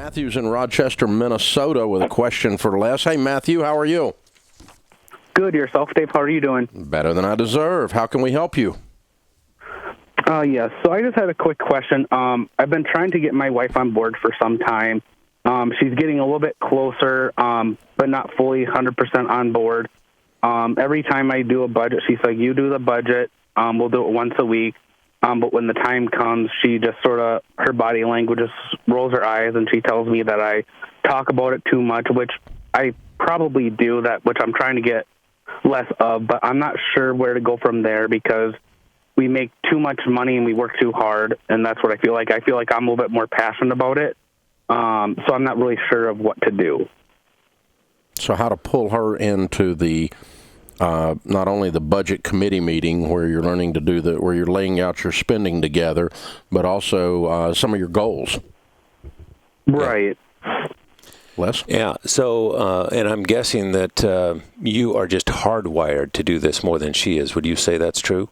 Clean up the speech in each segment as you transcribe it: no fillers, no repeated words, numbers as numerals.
Matthew's in Rochester, Minnesota with a question for Les. Hey, Matthew, how are you? Good. Yourself, Dave? How are you doing? Better than I deserve. How can we help you? Yes. So I just had a quick question. I've been trying to get my wife on board for some time. She's getting a little bit closer, but not fully 100% on board. Every time I do a budget, she's like, you do the budget. We'll do it once a week. But when the time comes, she just sort of, her body language just rolls her eyes, and she tells me that I talk about it too much, which I probably do, which I'm trying to get less of. But I'm not sure where to go from there because we make too much money and we work too hard, and that's what I feel like. I feel like I'm a little bit more passionate about it, so I'm not really sure of what to do. So how to pull her into the not only the budget committee meeting where you're learning to do where you're laying out your spending together, but also some of your goals. Right. Les? Yeah. So, and I'm guessing that you are just hardwired to do this more than she is. Would you say that's true?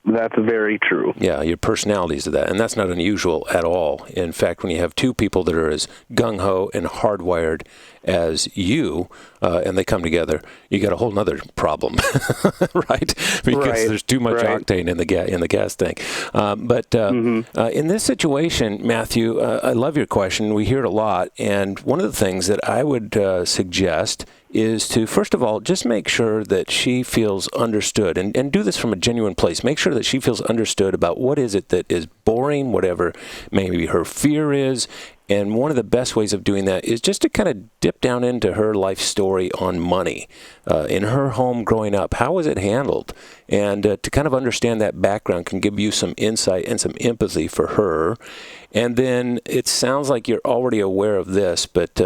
That's very true. Yeah, your personalities are that, and that's not unusual at all. In fact, when you have two people that are as gung-ho and hardwired as you, and they come together, you got a whole other problem, right? Because there's too much octane in the gas tank. But in this situation, Matthew, I love your question. We hear it a lot, and one of the things that I would suggest is to, first of all, just make sure that she feels understood, and do this from a genuine place. Make sure that she feels understood about what is it that is boring, whatever maybe her fear is. And one of the best ways of doing that is just to kind of dip down into her life story on money. In her home growing up, how was it handled? And to kind of understand that background can give you some insight and some empathy for her. And then it sounds like you're already aware of this, but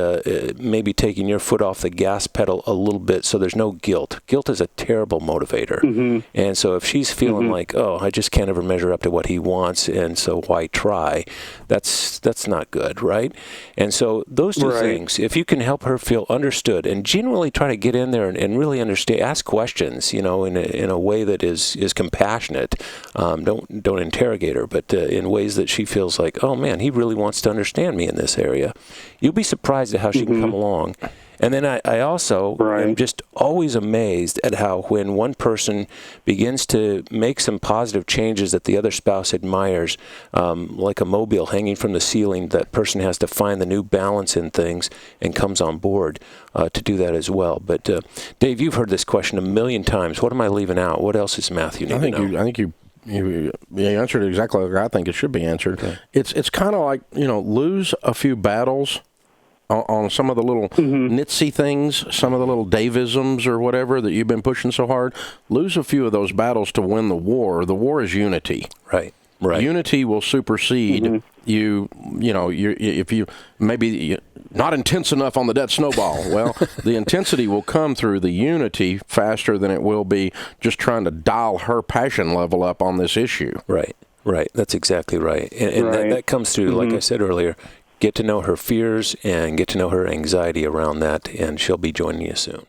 maybe taking your foot off the gas pedal a little bit so there's no guilt. Guilt is a terrible motivator. Mm-hmm. And so if she's feeling like, oh, I just can't ever measure up to what he wants, and so why try? That's not good, right? And so those two things, if you can help her feel understood and genuinely try to get in there and really understand, ask questions, in a way that is compassionate. Don't interrogate her, but in ways that she feels like, oh man, he really wants to understand me in this area. You'll be surprised at how she can come along. And then I also am just always amazed at how when one person begins to make some positive changes that the other spouse admires, like a mobile hanging from the ceiling, that person has to find the new balance in things and comes on board to do that as well. But Dave, you've heard this question a million times. What am I leaving out? What else is Matthew need to know? I think you answered it exactly like I think it should be answered. Okay. It's kind of like, lose a few battles on some of the little nitsy things, some of the little Davisms or whatever that you've been pushing so hard. Lose a few of those battles to win the war. The war is unity. Right. Unity will supersede if you maybe not intense enough on the debt snowball. Well, the intensity will come through the unity faster than it will be just trying to dial her passion level up on this issue. Right. That's exactly right. And that comes through, like I said earlier, get to know her fears and get to know her anxiety around that, and she'll be joining you soon.